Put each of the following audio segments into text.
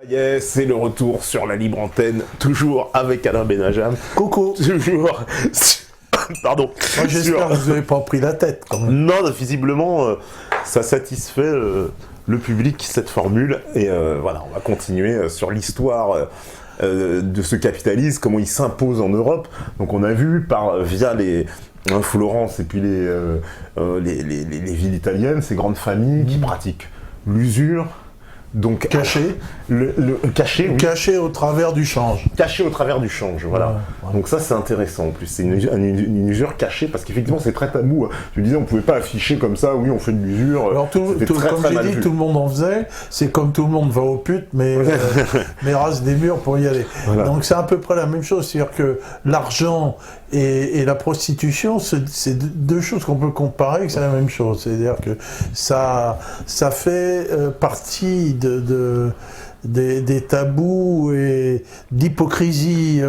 Yes, c'est le retour sur la libre antenne, toujours avec Alain Benajam. Coucou. Toujours. Pardon. Moi, j'espère que vous n'avez pas pris la tête quand même. Non, visiblement, ça satisfait le public, cette formule. Et voilà, on va continuer sur l'histoire de ce capitalisme, comment il s'impose en Europe. Donc on a vu via les Florence et puis les villes italiennes, ces grandes familles qui pratiquent l'usure. Donc Caché. Caché, oui. Caché au travers du change. Caché au travers du change, voilà. Ouais. Donc ça, c'est intéressant en plus. C'est une usure cachée, parce qu'effectivement, c'est très tabou. Tu disais, on pouvait pas afficher comme ça, oui, on fait de l'usure. Alors, comme j'ai dit, tout le monde en faisait. C'est comme tout le monde va aux putes, mais rase des murs pour y aller. Voilà. Donc c'est à peu près la même chose. C'est-à-dire que l'argent et la prostitution, c'est deux choses qu'on peut comparer, que c'est la même chose. C'est-à-dire que ça fait partie des tabous et d'hypocrisie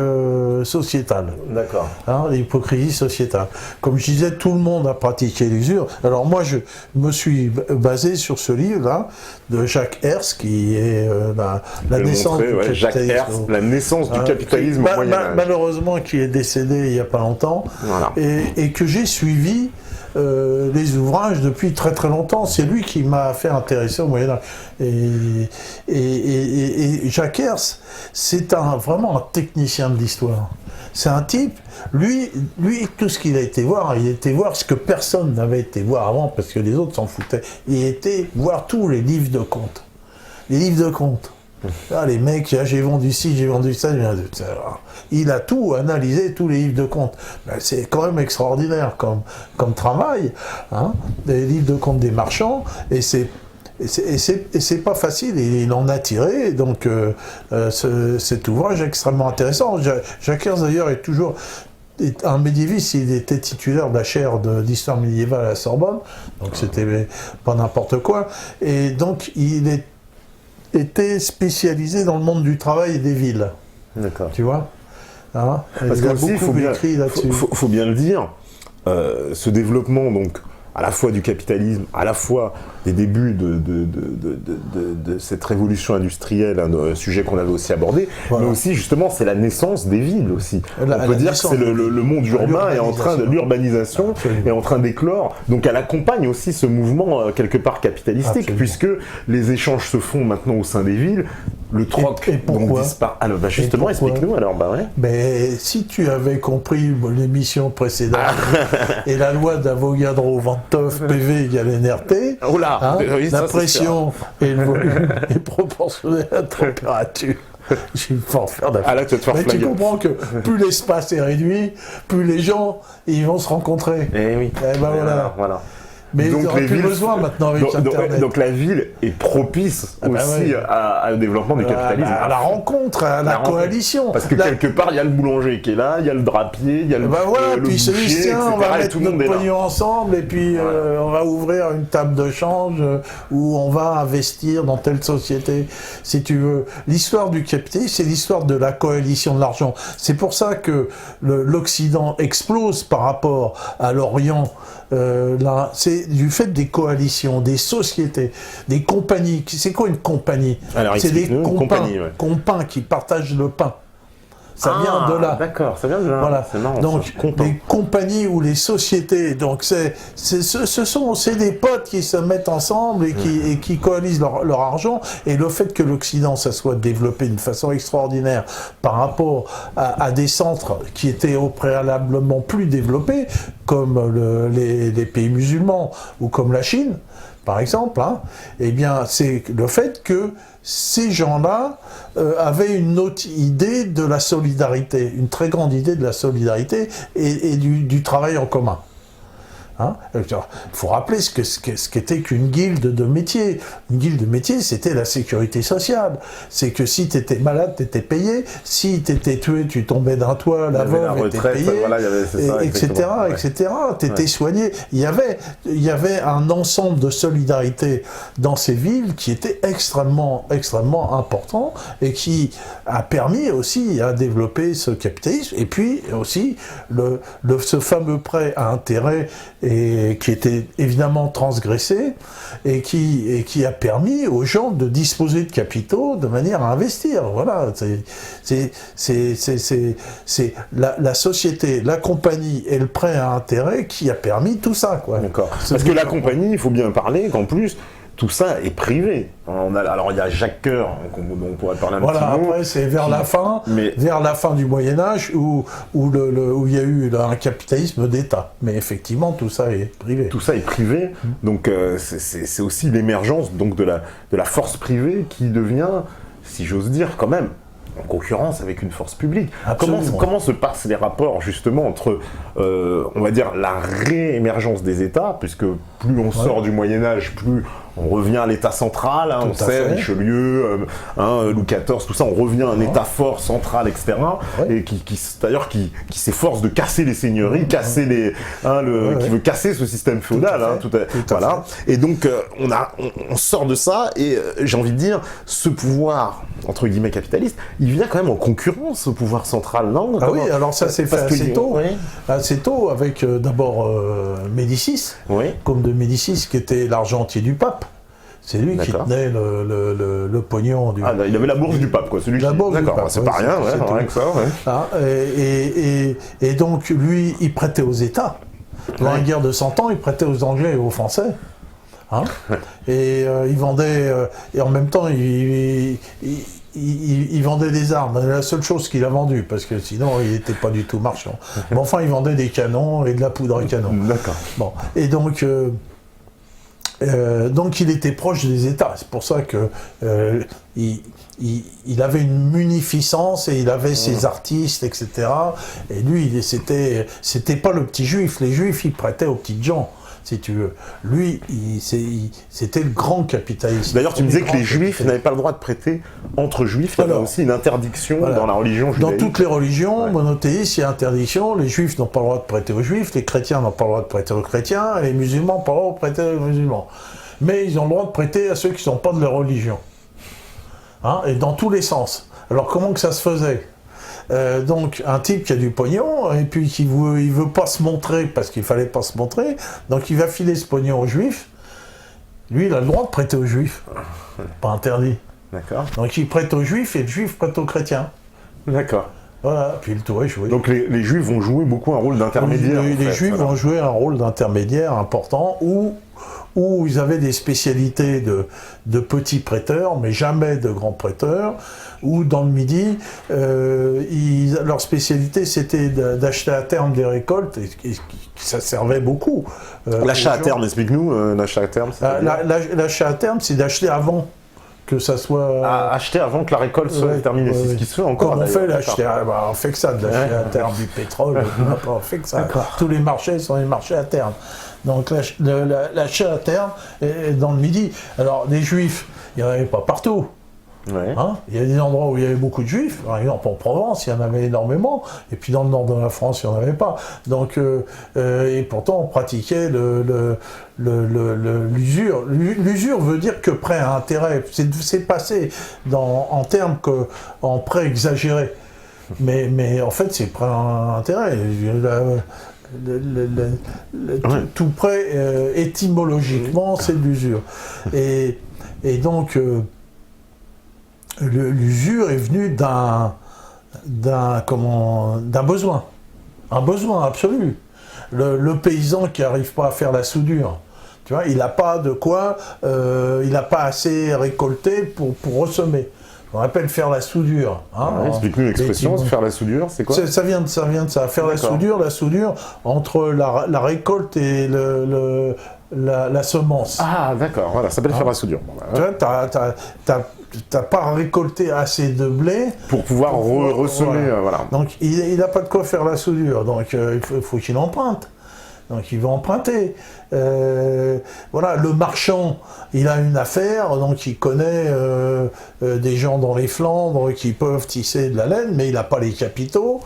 sociétale. D'accord. Hein, l'hypocrisie sociétale. Comme je disais, tout le monde a pratiqué l'usure. Alors moi, je me suis basé sur ce livre-là, de Jacques Herz, qui est la naissance du capitalisme. Jacques Herz, la naissance du capitalisme au Moyen-Âge. Malheureusement, qui est décédé il n'y a pas longtemps, voilà. Et que j'ai suivi les ouvrages depuis très très longtemps. C'est lui qui m'a fait intéresser au Moyen-Âge. Et Jacques Herz, c'est vraiment un technicien de l'histoire. C'est un type, lui, tout ce qu'il a été voir, il a été voir ce que personne n'avait été voir avant, parce que les autres s'en foutaient. Il a été voir tous les livres de contes. Les livres de contes. Ah, les mecs, j'ai vendu ci, j'ai vendu ça, il a tout analysé, tous les livres de contes. Ben, c'est quand même extraordinaire comme travail, hein, des livres de contes des marchands, et c'est pas facile, et il en a tiré, donc cet ouvrage est extrêmement intéressant. Jacques Herz d'ailleurs est toujours un médiéviste, il était titulaire de la chaire d'histoire médiévale à la Sorbonne, donc c'était pas n'importe quoi, et donc il était spécialisé dans le monde du travail et des villes. D'accord. Tu vois, hein, parce qu'il a beaucoup écrit là-dessus. Faut bien le dire, ce développement donc à la fois du capitalisme, à la fois des débuts de cette révolution industrielle, un sujet qu'on avait aussi abordé, voilà. Mais aussi justement c'est la naissance des villes aussi. On peut dire que c'est le monde urbain est en train de l'urbanisation est en train d'éclore, donc elle accompagne aussi ce mouvement quelque part capitalistique. Absolument. Puisque les échanges se font maintenant au sein des villes. Le troc disparaît. Alors justement, explique-nous alors. Ouais. Mais si tu avais compris l'émission précédente et la loi d'Avogadro-Ventov PV égale NRT, oh là, hein, oui, la pression et le volume est proportionnel à la température. Je vais pas en faire d'affaires. Ah là, tu vas te faire flinguer. Tu comprends que plus l'espace est réduit, plus les gens ils vont se rencontrer. Et oui. Et ben voilà. Mais donc, ils n'ont plus besoin maintenant avec Internet. Donc la ville est propice aussi au développement du capitalisme. À la rencontre, à la coalition. Parce que quelque part, il y a le boulanger qui est là, il y a le drapier, il y a le puis boucher, tiens, on va mettre notre pognon pognon ensemble et puis on va ouvrir une table de change où on va investir dans telle société, si tu veux. L'histoire du capitalisme, c'est l'histoire de la coalition de l'argent. C'est pour ça que l'Occident explose par rapport à l'Orient. C'est du fait des coalitions, des sociétés, des compagnies. C'est quoi une compagnie? C'est des compagnies qui partagent le pain. Ça vient de là. D'accord, ça vient de là. Voilà. C'est marrant, donc les compagnies ou les sociétés, donc c'est des potes qui se mettent ensemble et qui coalisent leur argent. Et le fait que l'Occident ça soit développé d'une façon extraordinaire par rapport à des centres qui étaient au préalablement plus développés, comme les pays musulmans ou comme la Chine, par exemple, hein, eh bien c'est le fait que ces gens-là avaient une autre idée de la solidarité, une très grande idée de la solidarité et du travail en commun. Hein, il faut rappeler ce qu'était qu'une guilde de métier. Une guilde de métier, c'était la sécurité sociale. C'est que si tu étais malade, tu étais payé. Si tu étais tué, tu tombais d'un toit, la veuve était payée, etc. Tu étais soigné. Il y avait un ensemble de solidarité dans ces villes qui était extrêmement important et qui a permis aussi à développer ce capitalisme. Et puis aussi ce fameux prêt à intérêt et qui était évidemment transgressé, et qui a permis aux gens de disposer de capitaux de manière à investir. Voilà, c'est la société, la compagnie et le prêt à intérêt qui a permis tout ça, quoi. D'accord. Parce que la compagnie, il faut bien parler qu'en plus, tout ça est privé. Alors il y a Jacques Coeur, dont on pourrait parler un petit mot. Après c'est vers la fin du Moyen-Âge où il y a eu un capitalisme d'État. Mais effectivement, tout ça est privé. Tout ça est privé, donc c'est aussi l'émergence donc, de la force privée qui devient, si j'ose dire, quand même, en concurrence avec une force publique. Comment se passent les rapports justement entre, on va dire, la réémergence des États, puisque plus on sort du Moyen-Âge, plus on revient à l'État central, hein, on sait, Richelieu, Louis XIV, tout ça, on revient à un État fort, central, etc. Et qui s'efforce de casser les seigneuries, casser qui veut casser ce système féodal. Voilà. Et donc, on sort de ça, et j'ai envie de dire, ce pouvoir, entre guillemets, capitaliste, il vient quand même en concurrence au pouvoir central, non? Ah oui, alors ça s'est fait assez tôt, avec d'abord Médicis, comme de Médicis, qui était l'argentier du pape. C'est lui qui tenait le pognon du... Ah, il avait la bourse du pape, quoi. Celui D'accord, c'est pas rien, rien que ça. Ah, et donc, lui, il prêtait aux États. Dans la guerre de 100 ans, il prêtait aux Anglais et aux Français. Hein, et il vendait... et en même temps, il vendait des armes. C'est la seule chose qu'il a vendue, parce que sinon, il n'était pas du tout marchand. Mais enfin, il vendait des canons et de la poudre à canon. D'accord. Bon, et donc... donc il était proche des États, c'est pour ça que il avait une munificence et il avait ses artistes, etc. Et lui, c'était pas le petit juif. Les juifs, ils prêtaient aux petites gens, si tu veux. Lui, c'était le grand capitaliste. D'ailleurs, tu me disais que les juifs n'avaient pas le droit de prêter entre juifs. Il y avait aussi une interdiction dans la religion judaïque. Dans toutes les religions monothéistes, il y a interdiction. Les juifs n'ont pas le droit de prêter aux juifs, les chrétiens n'ont pas le droit de prêter aux chrétiens, et les musulmans n'ont pas le droit de prêter aux musulmans. Mais ils ont le droit de prêter à ceux qui ne sont pas de leur religion. Hein, et dans tous les sens. Alors comment que ça se faisait ? Donc un type qui a du pognon et puis il veut pas se montrer parce qu'il fallait pas se montrer, donc il va filer ce pognon aux juifs. Lui, il a le droit de prêter aux juifs, pas interdit. D'accord. Donc il prête aux juifs et le juif prête aux chrétiens. D'accord. Voilà, puis le tour est joué. Donc les juifs vont jouer beaucoup un rôle d'intermédiaire. Les juifs vont jouer un rôle d'intermédiaire important où ils avaient des spécialités de petits prêteurs, mais jamais de grands prêteurs, où dans le Midi, leur spécialité c'était d'acheter à terme des récoltes, et ça servait beaucoup. L'achat à terme, explique-nous, l'achat à terme. L'achat à terme, c'est d'acheter avant que ça soit... acheter avant que la récolte soit terminée, c'est ce qui se fait encore. Comme on fait l'acheter, on fait que ça, de l'acheter à terme du pétrole, on fait que ça. Tous les marchés sont des marchés à terme. Donc l'achat à terme est dans le Midi. Alors les juifs, il n'y en avait pas partout. Hein, il y a des endroits où il y avait beaucoup de juifs, par exemple en Provence, il y en avait énormément, et puis dans le nord de la France, il n'y en avait pas. Donc, et pourtant, on pratiquait l'usure. L'usure veut dire que prêt à intérêt. C'est passé en termes en prêt exagéré. Mais en fait, c'est prêt à intérêt. Tout prêt, étymologiquement, c'est de l'usure. Et donc... l'usure est venue d'un besoin, un besoin absolu. Le paysan qui n'arrive pas à faire la soudure, tu vois, il n'a pas de quoi, il n'a pas assez récolté pour ressemer. On appelle faire la soudure. Hein, explique-nous l'expression, faire la soudure, c'est quoi ? Ça vient de ça. Faire la soudure entre la récolte et la semence. Ah, d'accord, voilà, ça s'appelle faire la soudure. Tu vois, t'as pas récolté assez de blé pour pouvoir ressemer, voilà. Donc il n'a pas de quoi faire la soudure, donc il faut qu'il emprunte. Donc il va emprunter. Voilà, le marchand, il a une affaire, donc il connaît des gens dans les Flandres qui peuvent tisser de la laine, mais il n'a pas les capitaux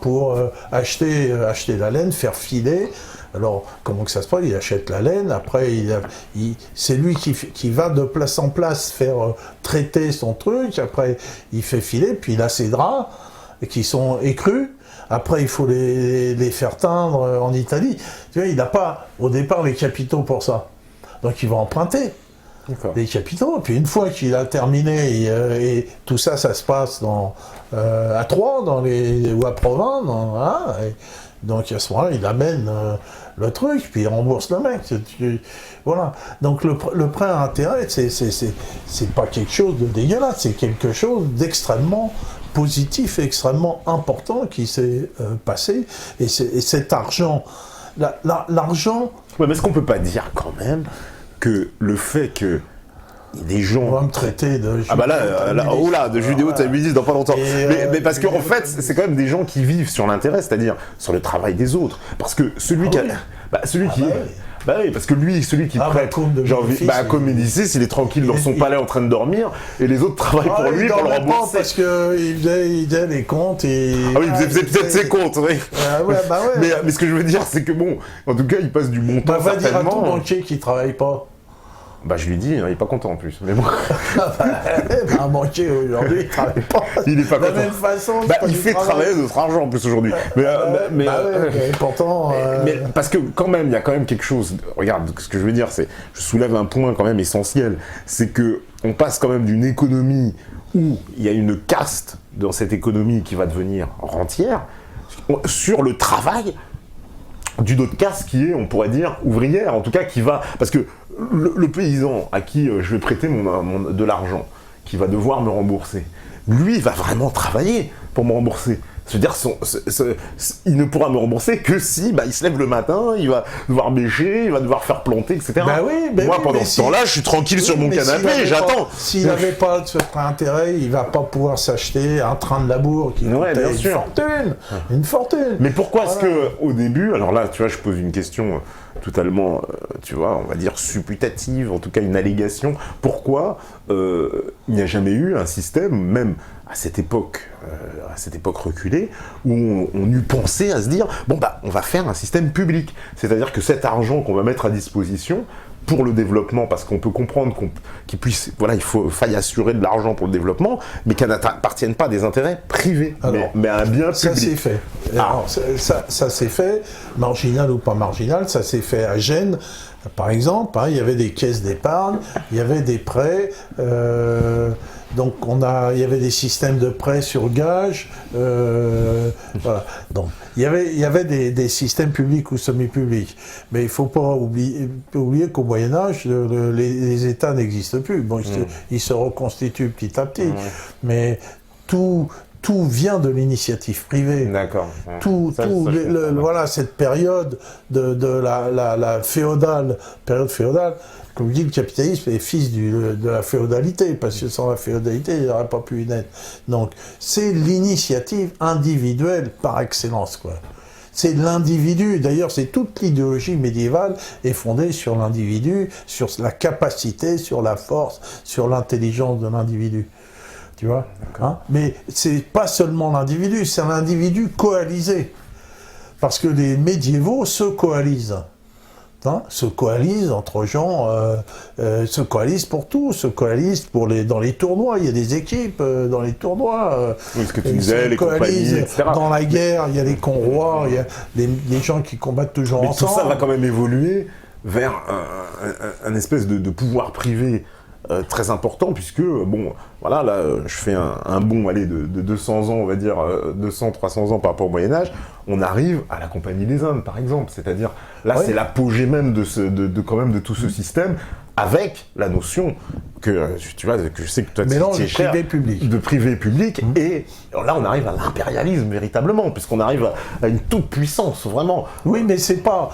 pour acheter la laine, faire filer. Alors, comment que ça se passe ? Il achète la laine, après, c'est lui qui va de place en place faire traiter son truc, après, il fait filer, puis il a ses draps qui sont écrus. Après, il faut les faire teindre en Italie. Tu vois, il n'a pas, au départ, les capitaux pour ça. Donc, il va emprunter les capitaux. Puis, une fois qu'il a terminé, et tout ça, ça se passe à Troyes ou à Provins. Donc, à ce moment-là, il amène le truc, puis il rembourse le mec. Voilà. Donc, le prêt à intérêt, c'est pas quelque chose de dégueulasse, c'est quelque chose d'extrêmement positif et extrêmement important qui s'est passé. Et cet argent, l'argent... Ouais, mais est-ce qu'on peut pas dire quand même que le fait que des gens... On va me traiter de... Ah bah là, de judéo-tamulisme dans pas longtemps. Mais parce qu'en fait, c'est quand même des gens qui vivent sur l'intérêt, c'est-à-dire sur le travail des autres. Parce que celui qui a... Bah oui, parce que lui, celui qui prête, comme Médicis, il est tranquille dans son palais en train de dormir, et les autres travaillent pour lui pour le rembourser. Parce qu'il faisait les comptes et... Ah oui, il faisait peut-être ses comptes, oui. Mais ce que je veux dire, c'est que bon, en tout cas, il passe du bon temps, va dire à ton banquier qui travaille pas. Bah je lui dis, il est pas content en plus. Mais bon. Un banquier aujourd'hui, il travaille pas. Il est pas content. De la même façon. Il fait travailler notre argent en plus aujourd'hui. Mais pourtant. Mais parce que quand même, il y a quand même quelque chose. Regarde, ce que je veux dire, c'est, je soulève un point quand même essentiel, c'est que on passe quand même d'une économie où il y a une caste dans cette économie qui va devenir rentière sur le travail d'une autre caste qui est, on pourrait dire, ouvrière, en tout cas qui va... Parce que le paysan à qui je vais prêter de l'argent, qui va devoir me rembourser, lui, il va vraiment travailler pour me rembourser. C'est-à-dire, il ne pourra me rembourser que si il se lève le matin, il va devoir bêcher, il va devoir faire planter, etc. Moi, pendant ce temps-là, je suis tranquille sur mon canapé et j'attends. S'il n'avait pas ce intérêt, il ne va pas pouvoir s'acheter un train de labour qui coûtait une fortune. Mais pourquoi est-ce qu'au début, alors là, tu vois, je pose une question totalement, tu vois, on va dire supputative, en tout cas une allégation, pourquoi il n'y a jamais eu un système, même à cette époque reculée, où on eut pensé à se dire, on va faire un système public. C'est-à-dire que cet argent qu'on va mettre à disposition pour le développement, parce qu'on peut comprendre qu'il puisse, faille assurer de l'argent pour le développement, mais qu'elle n'appartienne pas à des intérêts privés, mais à un bien public. Ça s'est fait. Alors, ça s'est fait, marginal ou pas marginal, ça s'est fait à Gênes. Par exemple, il y avait des caisses d'épargne, il y avait des prêts, donc il y avait des systèmes de prêts sur gage, voilà. Donc il y avait des systèmes publics ou semi-publics, mais il ne faut pas oublier qu'au Moyen-Âge, les États n'existent plus. Bon, ils se reconstituent petit à petit, mais tout vient de l'initiative privée. D'accord. Voilà, cette période de la période féodale, comme dit, le capitalisme est fils de la féodalité, parce que sans la féodalité, il n'aurait pas pu y naître. Donc, c'est l'initiative individuelle par excellence, quoi. C'est l'individu. D'ailleurs, c'est toute l'idéologie médiévale est fondée sur l'individu, sur la capacité, sur la force, sur l'intelligence de l'individu. Tu vois, mais c'est pas seulement l'individu, c'est l'individu coalisé. Parce que les médiévaux se coalisent. Se coalisent entre gens, se coalisent pour tout, se coalisent dans les tournois. Il y a des équipes dans les tournois. Oui, ce que tu disais, les compagnies, etc. Dans la guerre, il y a les conrois, il y a les gens qui combattent toujours ensemble. Tout ça va quand même évoluer vers un espèce de pouvoir privé très important, puisque, là, je fais un bond de 200 ans, on va dire, 200-300 ans par rapport au Moyen-Âge, on arrive à la Compagnie des Indes, par exemple. C'est-à-dire, là, c'est l'apogée même de tout ce système, avec la notion que je sais que toi tu es cher, de privé-public, et alors là on arrive à l'impérialisme véritablement, puisqu'on arrive à une toute-puissance, vraiment. Oui, mais c'est pas,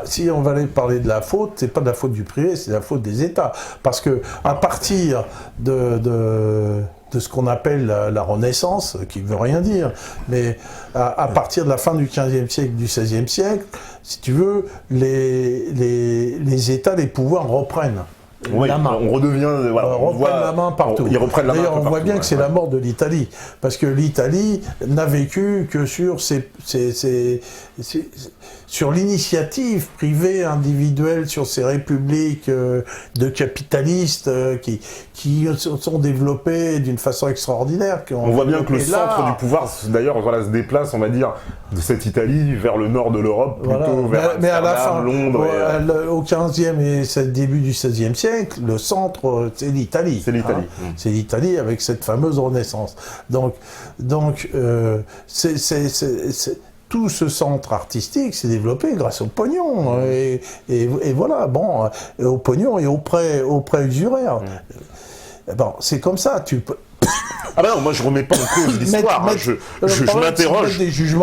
si on va aller parler de la faute, c'est pas de la faute du privé, c'est de la faute des États. Parce que à partir de ce qu'on appelle la Renaissance, qui ne veut rien dire, mais à partir de la fin du XVe siècle, du XVIe siècle, si tu veux, les États, les pouvoirs reprennent. la main. On redevient, voilà, on reprend la main partout. Ils reprennent la main. D'ailleurs, on voit bien que c'est la mort de l'Italie, parce que l'Italie n'a vécu que sur l'initiative privée, individuelle, sur ces républiques de capitalistes qui sont développées d'une façon extraordinaire. On voit bien que le centre du pouvoir, d'ailleurs, se déplace, on va dire, de cette Italie vers le nord de l'Europe, plutôt vers mais à la fin, Londres. Au 15e et début du 16e siècle, le centre, c'est l'Italie. C'est l'Italie. C'est l'Italie avec cette fameuse Renaissance. Donc tout ce centre artistique s'est développé grâce au pognon. Et voilà, bon, au pognon et au prêt usuraire. Bon, c'est comme ça, tu peux... Ah ben non, moi je remets pas en cause l'histoire, je m'interroge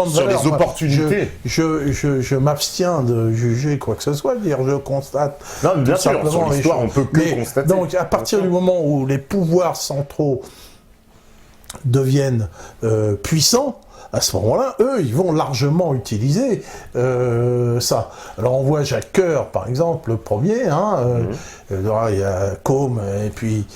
sur les opportunités. Je m'abstiens de juger quoi que ce soit, je constate. Non, mais bien sûr, sur l'histoire on peut que constater. Donc à partir du moment où les pouvoirs centraux deviennent puissants, à ce moment-là, eux, ils vont largement utiliser ça. Alors on voit Jacques Coeur, par exemple, le premier, il y a Côme, et puis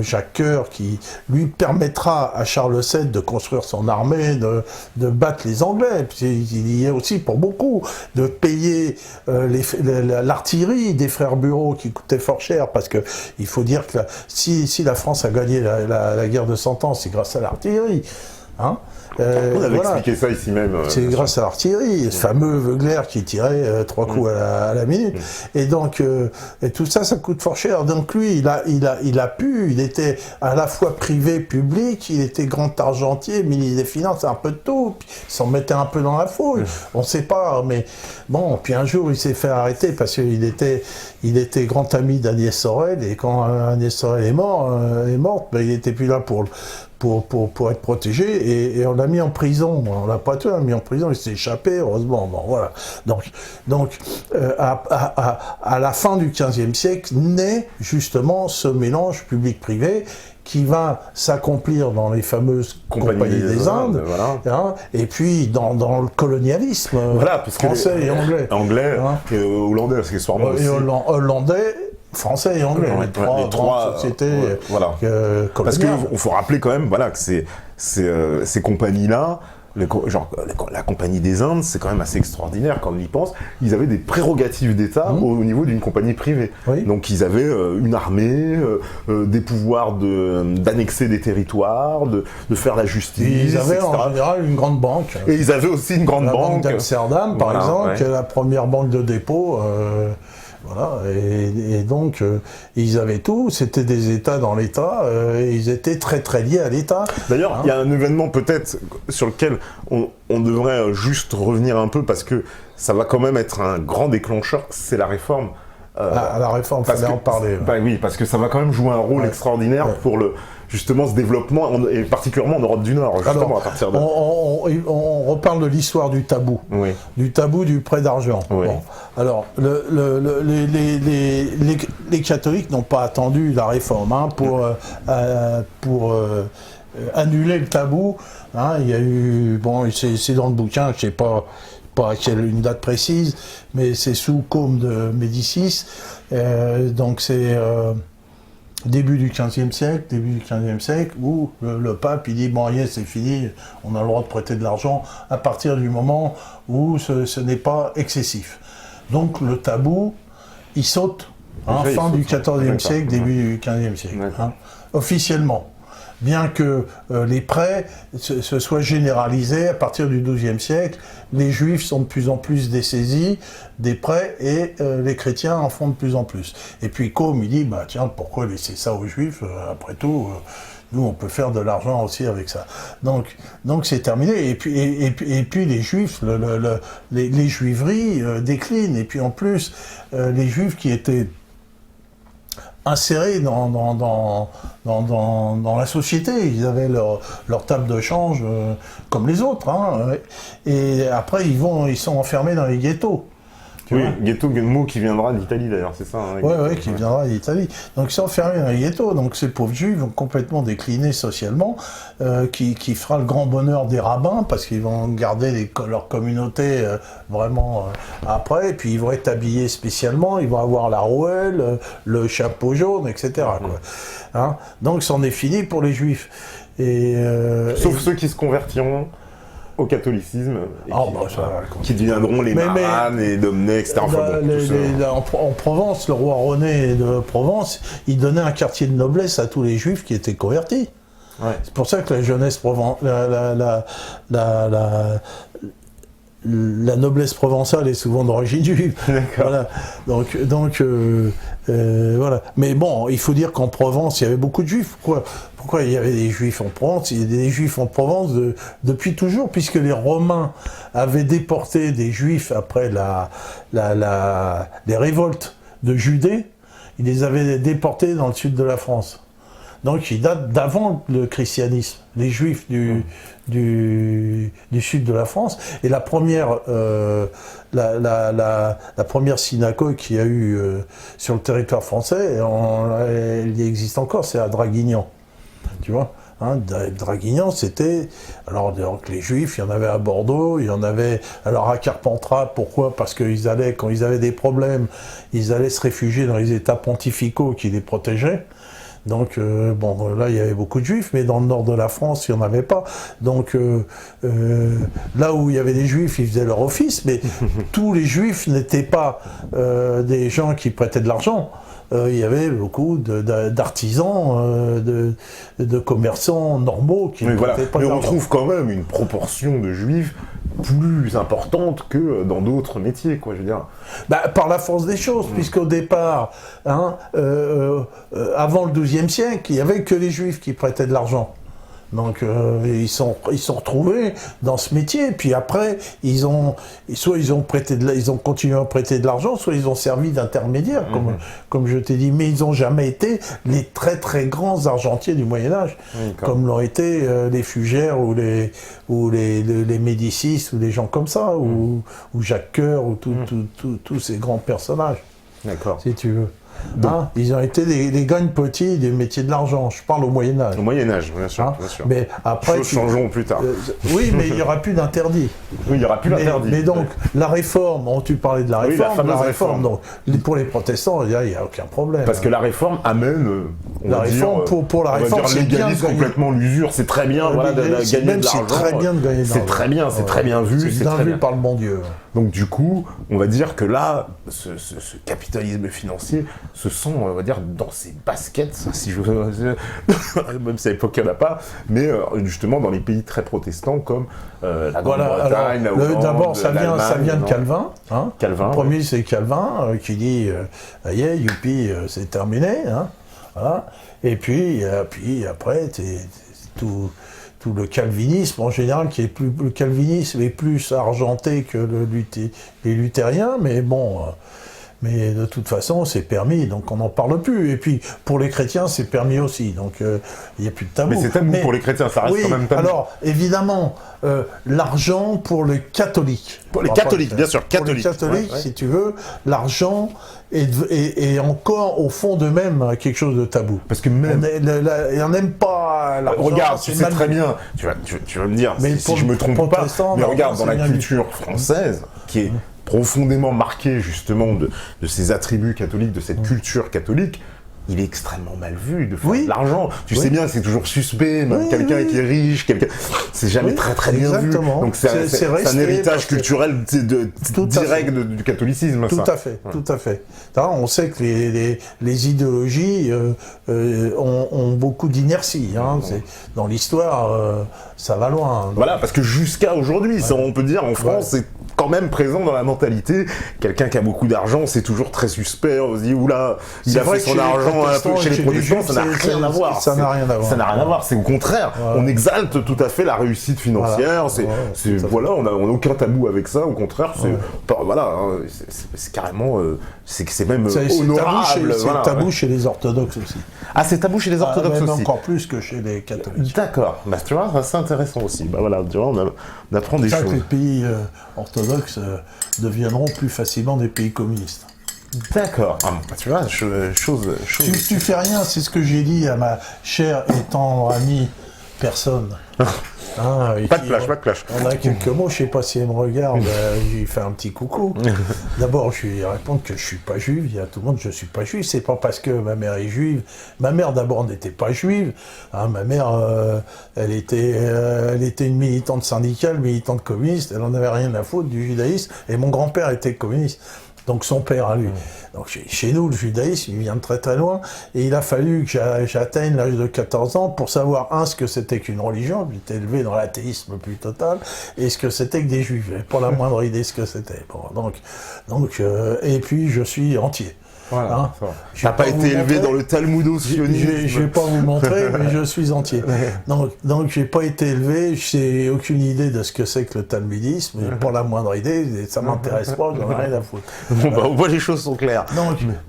Jacques Coeur qui lui permettra à Charles VII de construire son armée, de battre les Anglais. Puis il y a aussi pour beaucoup de payer l'artillerie des frères Bureau qui coûtait fort cher, parce que il faut dire que si la France a gagné la guerre de 100 ans, c'est grâce à l'artillerie. On avait expliqué ça ici même. C'est grâce à l'artillerie, ce fameux Veuglère qui tirait 3 coups à la minute. Et donc, et tout ça, ça coûte fort cher. Donc lui, il était à la fois privé, public, il était grand argentier, ministre des Finances, un peu de tout. Puis il s'en mettait un peu dans la foule. On ne sait pas, mais bon. Puis un jour, il s'est fait arrêter parce qu'il était grand ami d'Agnès Sorel. Et quand Agnès Sorel est morte, il n'était plus là pour être protégé, et on l'a mis en prison. On l'a pas tué, on l'a mis en prison, il s'est échappé, heureusement. Bon, voilà. Donc à la fin du XVe siècle, naît justement ce mélange public-privé qui va s'accomplir dans les fameuses compagnies des Indes, voilà. Et puis dans le colonialisme français et anglais. Et hollandais, parce qu'histoire aussi. Hollandais, français et anglais, les trois sociétés coloniales. Parce qu'il faut rappeler quand même que ces compagnies-là, la compagnie des Indes, c'est quand même assez extraordinaire quand on y pense. Ils avaient des prérogatives d'État au niveau d'une compagnie privée. Oui. Donc ils avaient une armée, des pouvoirs d'annexer des territoires, de faire la justice, et ils avaient en général une grande banque. Et ils avaient aussi une grande banque. d'Amsterdam, par exemple, qui est la première banque de dépôt. Voilà, et donc ils avaient tout, c'était des États dans l'État, et ils étaient très très liés à l'État. D'ailleurs, il y a un événement peut-être sur lequel on devrait juste revenir un peu, parce que ça va quand même être un grand déclencheur, c'est la réforme. La réforme, il fallait en parler. Oui, parce que ça va quand même jouer un rôle extraordinaire pour justement ce développement, et particulièrement en Europe du Nord, justement. Alors, à partir de... on reparle de l'histoire du tabou, du tabou du prêt d'argent. Oui. Bon. Alors, les catholiques n'ont pas attendu la réforme pour annuler le tabou. Il y a eu, c'est dans le bouquin, je ne sais pas une date précise, mais c'est sous Côme de Médicis, donc c'est début du XVe siècle, où le pape il dit c'est fini, on a le droit de prêter de l'argent à partir du moment où ce n'est pas excessif. Donc le tabou, il saute fin du XIVe siècle, début du XVe siècle, officiellement. Bien que les prêts se soient généralisés à partir du XIIe siècle, les juifs sont de plus en plus dessaisis des prêts, et les chrétiens en font de plus en plus. Et puis Côme, il dit, tiens, pourquoi laisser ça aux juifs, après tout nous, on peut faire de l'argent aussi avec ça. Donc c'est terminé. Et puis les juifs, les juiveries déclinent. Et puis en plus, les juifs qui étaient insérés dans la société, ils avaient leur table de change comme les autres. Et après, ils sont enfermés dans les ghettos. Oui, ghetto, mot qui viendra d'Italie d'ailleurs, c'est ça. Hein, oui, qui viendra d'Italie. Donc c'est enfermé dans les ghettos. Donc ces pauvres juifs vont complètement décliner socialement, qui fera le grand bonheur des rabbins, parce qu'ils vont garder leur communauté vraiment après, et puis ils vont être habillés spécialement, ils vont avoir la rouelle, le chapeau jaune, etc. Quoi. Hein, donc c'en est fini pour les juifs. Sauf ceux qui se convertiront au catholicisme, et qui deviendront les Maranes et Domnay, etc. En Provence, le roi René de Provence, il donnait un quartier de noblesse à tous les juifs qui étaient convertis. Ouais. C'est pour ça que la jeunesse la noblesse provençale est souvent d'origine juive. Voilà. Donc voilà. Mais bon, il faut dire qu'en Provence, il y avait beaucoup de juifs. Pourquoi il y avait des juifs en Provence? Il y a des juifs en Provence depuis toujours, puisque les Romains avaient déporté des juifs après les révoltes de Judée. Ils les avaient déportés dans le sud de la France. Donc ils datent d'avant le christianisme, les juifs du sud de la France. Et la première, la première synagogue qu'il y a eu sur le territoire français, elle y existe encore, c'est à Draguignan. Tu vois, hein, Draguignan, c'était... Alors donc, les juifs, il y en avait à Bordeaux, il y en avait... Alors à Carpentras, pourquoi? Parce quand ils avaient des problèmes, ils allaient se réfugier dans les états pontificaux qui les protégeaient. Donc, bon, là, il y avait beaucoup de juifs, mais dans le nord de la France, il n'y en avait pas. Donc, là où il y avait des juifs, ils faisaient leur office, mais tous les juifs n'étaient pas des gens qui prêtaient de l'argent. Il y avait beaucoup d'artisans, de commerçants normaux qui ne prêtaient pas de l'argent. Mais on trouve quand même une proportion de juifs plus importante que dans d'autres métiers, quoi, je veux dire. Par la force des choses, puisqu'au départ, hein, avant le XIIe siècle, il n'y avait que les juifs qui prêtaient de l'argent. Donc ils sont retrouvés dans ce métier, puis après ils ont continué à prêter de l'argent, soit ils ont servi d'intermédiaires, comme je t'ai dit, mais ils n'ont jamais été les très très grands argentiers du Moyen-Âge, comme l'ont été les Fugères ou les Médicis ou des gens comme ça, ou Jacques Coeur ou tous ces grands personnages. D'accord. Si tu veux. Hein, ils ont été les gagne-petits des métiers de l'argent. Je parle au Moyen-Âge. Au Moyen-Âge, bien sûr. Hein, bien sûr. Mais après, changeront plus tard. Oui, mais il n'y aura plus d'interdit. Oui, il n'y aura plus d'interdit. Mais donc, la réforme, tu parlais de la réforme. La réforme. Donc, pour les protestants, il n'y a aucun problème. Parce que la réforme amène. La réforme, pour la réforme, c'est légalise complètement l'usure. C'est très bien de gagner de l'argent. C'est très bien de gagner de l'argent. C'est très bien, c'est très bien vu. C'est bien vu par le bon Dieu. Donc, du coup, on va dire que là, ce capitalisme financier se sent, on va dire, dans ses baskets, si je veux, même si à l'époque il n'y en a pas, mais justement dans les pays très protestants comme la Grande-Bretagne, la Hollande, d'abord, ça vient de Calvin. Hein. Calvin. Le premier, c'est Calvin qui dit yeah, youpi, c'est terminé. Hein. Voilà. Et puis après, tout le calvinisme en général, le calvinisme est plus argenté que les luthériens, mais bon. Mais de toute façon, c'est permis, donc on n'en parle plus. Et puis, pour les chrétiens, c'est permis aussi, donc il n'y a plus de tabou. Mais c'est tabou pour les chrétiens, ça reste quand même tabou. Alors, évidemment, l'argent pour les catholiques. Pour les catholiques, bien sûr, catholiques. Pour les catholiques, si tu veux, l'argent est encore, au fond d'eux-mêmes, quelque chose de tabou. Parce que même... On n'aime pas l'argent. Regarde, tu sais très bien, tu vas me dire, si je me trompe pas, mais regarde, dans la culture française, qui est profondément marqué justement de ces attributs catholiques, de cette culture catholique, il est extrêmement mal vu de faire de l'argent. Tu sais bien, c'est toujours suspect, même quelqu'un qui est riche, c'est jamais très très bien vu. Donc c'est un héritage culturel direct du catholicisme. Tout à fait, tout à fait. On sait que les idéologies ont beaucoup d'inertie. Hein. Dans l'histoire, ça va loin. Voilà, parce que jusqu'à aujourd'hui, on peut dire en France, c'est quand même présent dans la mentalité. Quelqu'un qui a beaucoup d'argent, c'est toujours très suspect. On se dit, oula, il a fait son argent un peu chez les protestants, ça n'a rien à voir. Ça n'a rien à voir. Ça n'a rien à voir. C'est au contraire, on exalte tout à fait la réussite financière. Voilà, on n'a aucun tabou avec ça. Au contraire, c'est carrément, c'est même honorable. C'est tabou chez les orthodoxes aussi. Ah, c'est tabou chez les orthodoxes aussi. Encore plus que chez les catholiques. D'accord. Tu vois, c'est intéressant aussi. Voilà, tu vois, on apprend des choses. Les pays orthodoxes orthodoxes deviendront plus facilement des pays communistes. D'accord. Ah, tu vois, chose. Tu fais rien, c'est ce que j'ai dit à ma chère et tendre amie personne. Pas de clash. On a quelques mots, je sais pas si elle me regarde, je lui fais un petit coucou. D'abord, je lui réponds que je suis pas juif, il y a tout le monde, je suis pas juif, c'est pas parce que ma mère est juive. Ma mère d'abord n'était pas juive, ma mère, elle était une militante syndicale, militante communiste, elle en avait rien à foutre du judaïsme, et mon grand-père était communiste. Donc son père à lui. Donc chez nous, le judaïsme, il vient de très très loin. Et il a fallu que j'atteigne l'âge de 14 ans pour savoir, ce que c'était qu'une religion. J'étais élevé dans l'athéisme plus total. Et ce que c'était que des juifs. J'avais pas la moindre idée de ce que c'était. Bon, et puis je suis entier. Voilà, t'as pas été élevé dans le talmudo-sionisme. Je vais pas vous montrer, mais je suis entier. Donc j'ai pas été élevé, j'ai aucune idée de ce que c'est que le talmudisme, pas la moindre idée, ça m'intéresse pas, j'en ai rien à foutre. Au moins les choses sont claires.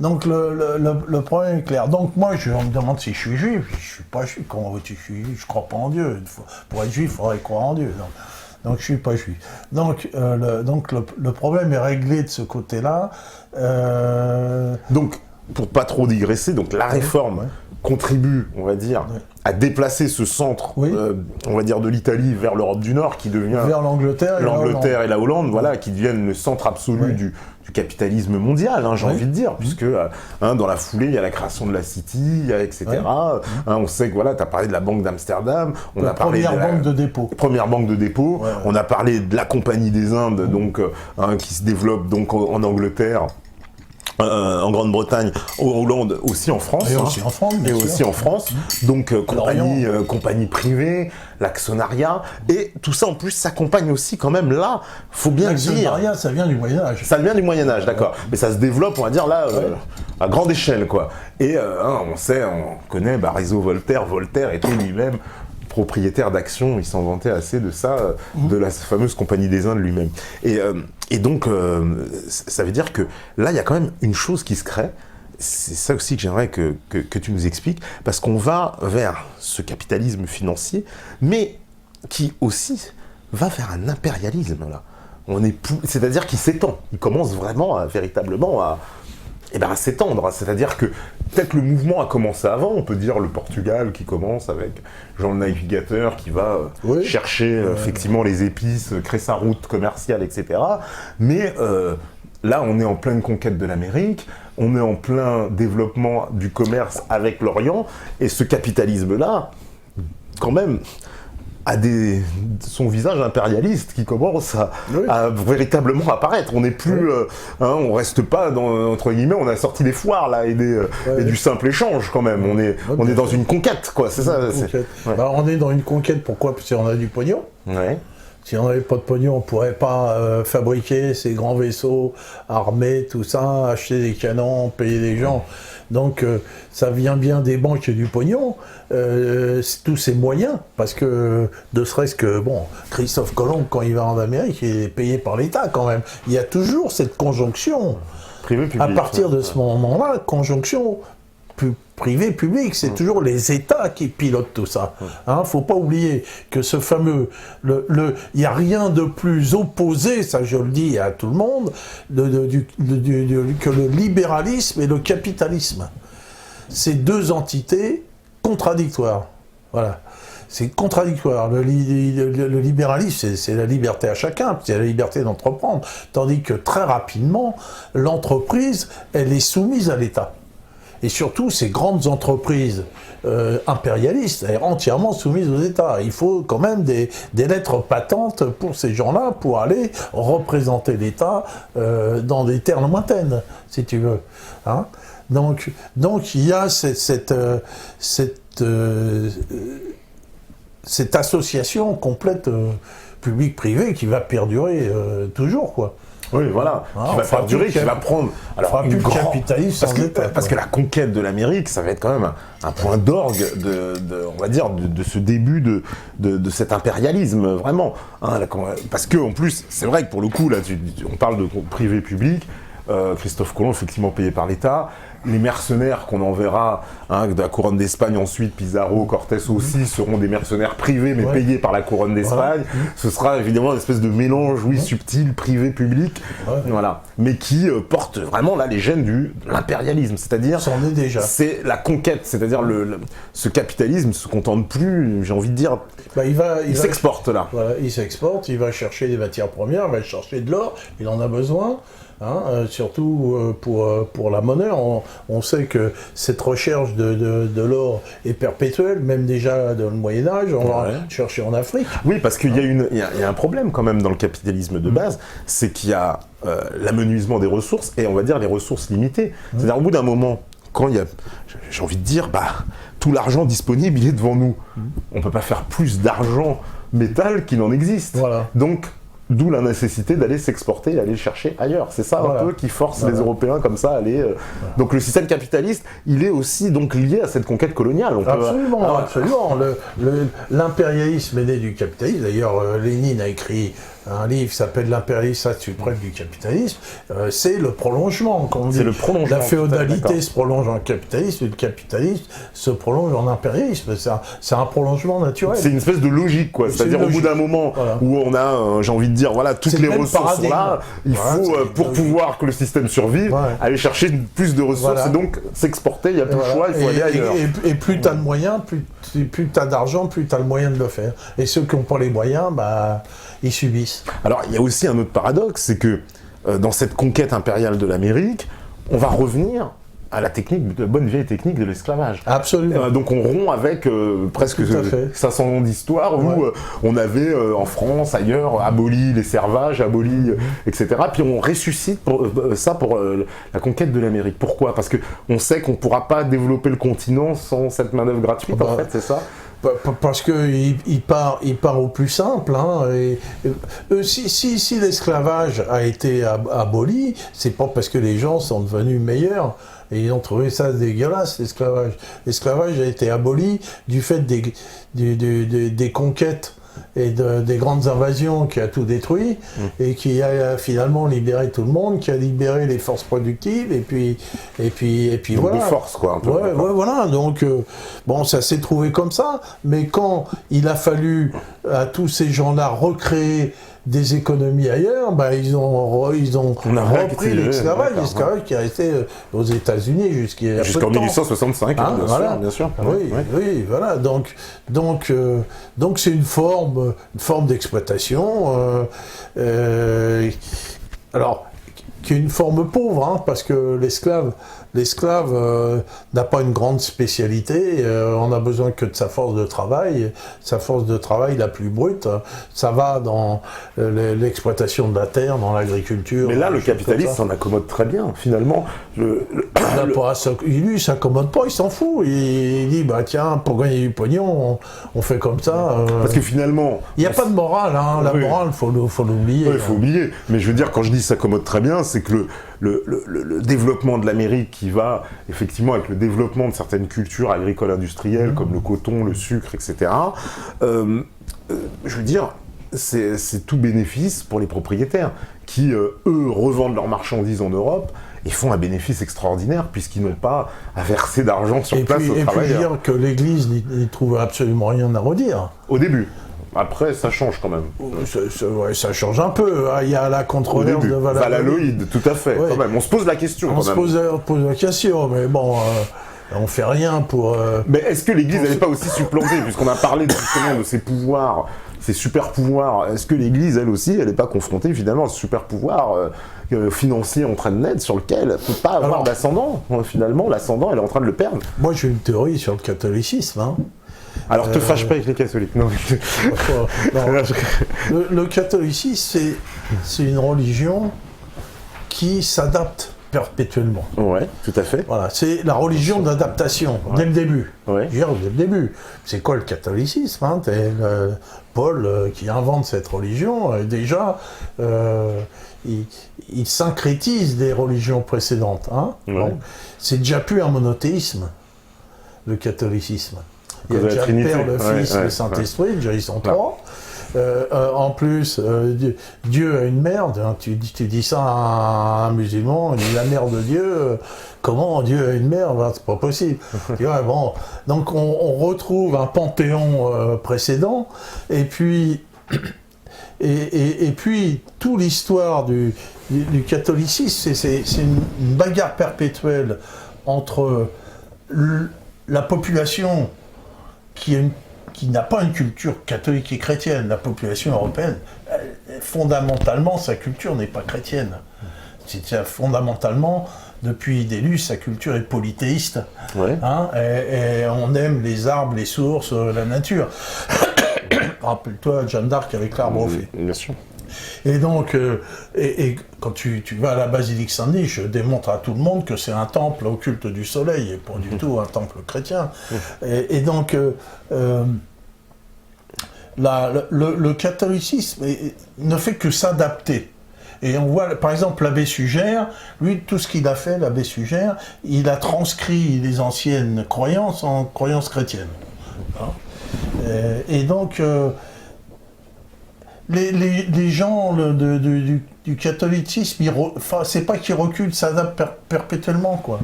Donc le problème est clair. Donc moi on me demande si je suis juif, je suis pas juif, comment veux-tu que je suis juif, je crois pas en Dieu. Pour être juif, il faudrait croire en Dieu. Donc je suis pas juif. Donc le problème est réglé de ce côté-là. Donc, pour pas trop digresser, donc la réforme contribue, on va dire, à déplacer ce centre, on va dire, de l'Italie vers l'Europe du Nord, qui devient vers l'Angleterre et la Hollande, voilà, qui deviennent le centre absolu du capitalisme mondial, j'ai envie de dire, puisque dans la foulée, il y a la création de la City, etc. On sait que tu as parlé de la Banque d'Amsterdam, on a parlé première banque de dépôt. On a parlé de la Compagnie des Indes, donc qui se développe donc en Angleterre. En Grande-Bretagne, en Hollande, aussi en France. Et aussi en France. Donc compagnie privée, l'actionnariat, et tout ça en plus s'accompagne aussi quand même là, faut bien le dire. L'actionnariat, ça vient du Moyen-Âge. Ça vient du Moyen-Âge, d'accord. Mais ça se développe, on va dire là, à grande échelle, quoi. Et on connaît Voltaire était lui-même propriétaire d'actions, il s'en vantait assez de ça, de la fameuse Compagnie des Indes lui-même. Et donc, ça veut dire que là, il y a quand même une chose qui se crée, c'est ça aussi que j'aimerais que tu nous expliques, parce qu'on va vers ce capitalisme financier, mais qui aussi va vers un impérialisme, là. C'est-à-dire qu'il s'étend, il commence vraiment véritablement à s'étendre, c'est-à-dire que peut-être le mouvement a commencé avant, on peut dire le Portugal qui commence avec Jean le Navigateur qui va chercher effectivement les épices, créer sa route commerciale, etc. Mais là, on est en pleine conquête de l'Amérique, on est en plein développement du commerce avec l'Orient, et ce capitalisme-là, quand même, a son visage impérialiste qui commence à véritablement apparaître. On n'est plus, on reste pas dans, entre guillemets, on a sorti les foires là et du simple échange quand même. On est dans une conquête, quoi. C'est ça. On est dans une conquête. Pourquoi ? Parce qu'on a du pognon. Si on n'avait pas de pognon, on ne pourrait pas fabriquer ces grands vaisseaux armés, tout ça, acheter des canons, payer des gens. Donc ça vient bien des banques et du pognon, tous ces moyens, parce que ne serait-ce que, Christophe Colomb, quand il va en Amérique, il est payé par l'État quand même. Il y a toujours cette conjonction. Privé-public. À partir de ce moment-là, conjonction privé-public, c'est toujours les États qui pilotent tout ça. Faut pas oublier que ce fameux, il n'y a rien de plus opposé, ça je le dis à tout le monde, que le libéralisme et le capitalisme. C'est deux entités contradictoires. Voilà. C'est contradictoire. Le libéralisme, c'est la liberté à chacun, c'est la liberté d'entreprendre. Tandis que très rapidement, l'entreprise, elle est soumise à l'État. Et surtout, ces grandes entreprises impérialistes, elles sont entièrement soumises aux États. Il faut quand même des lettres patentes pour ces gens-là, pour aller représenter l'État dans des terres lointaines, si tu veux. Donc il y a cette association complète public-privé qui va perdurer toujours, quoi. Oui, voilà, qui va perdurer, qui va prendre une grande capitalisme parce que la conquête de l'Amérique, ça va être quand même un point d'orgue on va dire, de ce début de cet impérialisme, vraiment. Parce que en plus, c'est vrai que pour le coup, là, on parle de privé-public. Christophe Colomb, effectivement payé par l'État. Les mercenaires qu'on enverra, de la couronne d'Espagne ensuite, Pizarro, Cortés aussi, seront des mercenaires privés mais payés par la couronne d'Espagne. Ce sera évidemment une espèce de mélange, subtil, privé, public, voilà. Mais qui porte vraiment là les gènes de l'impérialisme, c'est-à-dire c'est la conquête, c'est-à-dire ce capitalisme se contente plus, j'ai envie de dire, il s'exporte là. Voilà, il s'exporte, il va chercher des matières premières, il va chercher de l'or, il en a besoin. Surtout pour la monnaie, on sait que cette recherche de l'or est perpétuelle, même déjà dans le Moyen-Âge, on va chercher en Afrique. Oui, parce qu'il y a un problème quand même dans le capitalisme de base, c'est qu'il y a l'amenuisement des ressources et on va dire les ressources limitées. C'est-à-dire au bout d'un moment, quand il y a, j'ai envie de dire, tout l'argent disponible, il est devant nous. On ne peut pas faire plus d'argent métal qu'il en existe. Voilà. Donc, d'où la nécessité d'aller s'exporter, d'aller le chercher ailleurs. C'est ça un peu qui force les Européens comme ça à aller... Donc le système capitaliste, il est aussi donc lié à cette conquête coloniale. Absolument, absolument. L'impérialisme est né du capitalisme. D'ailleurs, Lénine a écrit un livre qui s'appelle L'impérialisme suprême du capitalisme. C'est le prolongement. Comme on dit, la féodalité se prolonge en capitalisme, et le capitalisme se prolonge en impérialisme. C'est un prolongement naturel. C'est une espèce de logique, quoi. C'est-à-dire au bout d'un moment où on a, j'ai envie de dire, voilà, toutes les ressources sont là, il faut, pour pouvoir que le système survive, aller chercher plus de ressources et donc s'exporter, il n'y a plus le choix, il faut aller ailleurs. Et plus tu as de moyens, plus tu as d'argent, plus tu as le moyen de le faire. Et ceux qui n'ont pas les moyens, ils subissent. Alors, il y a aussi un autre paradoxe, c'est que dans cette conquête impériale de l'Amérique, on va revenir à la bonne vieille technique de l'esclavage. Absolument. Donc on rompt avec presque 500 ans d'histoire où on avait en France, ailleurs, aboli les servages, etc. Puis on ressuscite pour la conquête de l'Amérique. Pourquoi ? Parce qu'on sait qu'on ne pourra pas développer le continent sans cette main-d'œuvre gratuite, en fait, c'est ça ? Parce qu'il part au plus simple. Si l'esclavage a été aboli, c'est pas parce que les gens sont devenus meilleurs. Et ils ont trouvé ça dégueulasse, l'esclavage. L'esclavage a été aboli du fait des conquêtes et des grandes invasions qui a tout détruit et qui a finalement libéré tout le monde, qui a libéré les forces productives et puis donc de force, quoi, un peu. Voilà. Donc ça s'est trouvé comme ça, mais quand il a fallu à tous ces gens-là recréer des économies ailleurs, ils ont repris l'esclavage qui a été aux États-Unis jusqu'en 1865, bien sûr. Oui, voilà. Donc c'est une forme d'exploitation. Alors, qui est une forme pauvre, parce que l'esclave n'a pas une grande spécialité, on a besoin que de sa force de travail la plus brute, ça va dans l'exploitation de la terre, dans l'agriculture. Mais là, le capitaliste s'en accommode très bien, finalement. Lui, il s'accommode pas, il s'en fout, il dit, tiens, pour gagner du pognon, on fait comme ça. Parce que finalement... Il n'y a pas de morale, la morale, faut l'oublier. Il faut oublier, mais je veux dire, quand je dis s'accommode très bien, c'est que le développement de l'Amérique qui va effectivement avec le développement de certaines cultures agricoles industrielles comme le coton, le sucre, etc. Je veux dire, c'est tout bénéfice pour les propriétaires qui, eux, revendent leurs marchandises en Europe et font un bénéfice extraordinaire puisqu'ils n'ont pas à verser d'argent sur place aux travailleurs. Et puis dire que l'Église n'y trouve absolument rien à redire. Au début. Après, ça change quand même. Ça change un peu. Il y a la controverse de Valaloïde, tout à fait. Quand même. On se pose la question. On se pose la question, mais bon, on fait rien pour... Mais est-ce que l'Église n'allait pas aussi supplanter, puisqu'on a parlé justement de ses pouvoirs, ses super pouvoirs, est-ce que l'Église, elle aussi, elle n'est pas confrontée finalement à ce super pouvoir financier en train de naître, sur lequel elle ne peut pas avoir d'ascendant. Finalement, l'ascendant, elle est en train de le perdre. Moi, j'ai une théorie sur le catholicisme, Alors, te fâche pas avec les catholiques, non. Le catholicisme, c'est une religion qui s'adapte perpétuellement. Ouais, tout à fait. Voilà, c'est la religion d'adaptation, dès le début. Ouais. Dès le début. C'est quoi le catholicisme Paul qui invente cette religion, déjà, il syncrétise des religions précédentes. C'est déjà plus un monothéisme, le catholicisme. Il y a déjà le Père, le Fils, le Saint-Esprit, déjà ils sont trois. en plus, Dieu a une merde. Hein, tu dis ça à un musulman, il dit la mère de Dieu. Comment Dieu a une merde, hein, c'est pas possible. Tu vois, bon, donc on retrouve un panthéon précédent, et puis toute l'histoire du catholicisme, c'est une bagarre perpétuelle entre la population qui n'a pas une culture catholique et chrétienne. La population européenne, fondamentalement, sa culture n'est pas chrétienne. Fondamentalement, depuis des lustres, sa culture est polythéiste. Ouais. Hein, et on aime les arbres, les sources, la nature. Rappelle-toi Jeanne d'Arc avec l'arbre au fait. Bien sûr. Et donc, quand tu vas à la basilique Saint-Denis, je démontre à tout le monde que c'est un temple au culte du soleil, et pas du tout un temple chrétien. Et donc, le catholicisme ne fait que s'adapter. Et on voit, par exemple, l'abbé Sugère, lui, tout ce qu'il a fait, l'abbé Sugère, il a transcrit les anciennes croyances en croyances chrétiennes. Hein. Et donc, les gens du catholicisme, c'est pas qu'ils reculent, s'adaptent perpétuellement, quoi.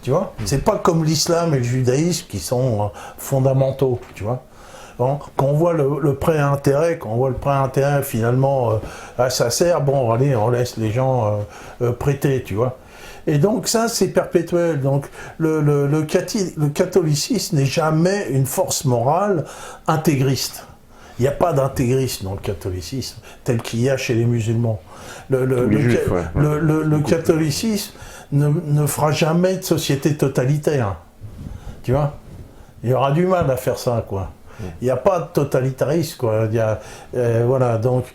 Tu vois ? C'est pas comme l'islam et le judaïsme qui sont fondamentaux, tu vois ? Bon, quand on voit le prêt à intérêt, finalement, ça sert, bon, allez, on laisse les gens prêter, tu vois. Et donc ça, c'est perpétuel. Donc le catholicisme n'est jamais une force morale intégriste. Il n'y a pas d'intégrisme dans le catholicisme, tel qu'il y a chez les musulmans. Le catholicisme ne fera jamais de société totalitaire. Tu vois ? Il y aura du mal à faire ça, quoi. Il n'y a pas de totalitarisme, quoi. Voilà, donc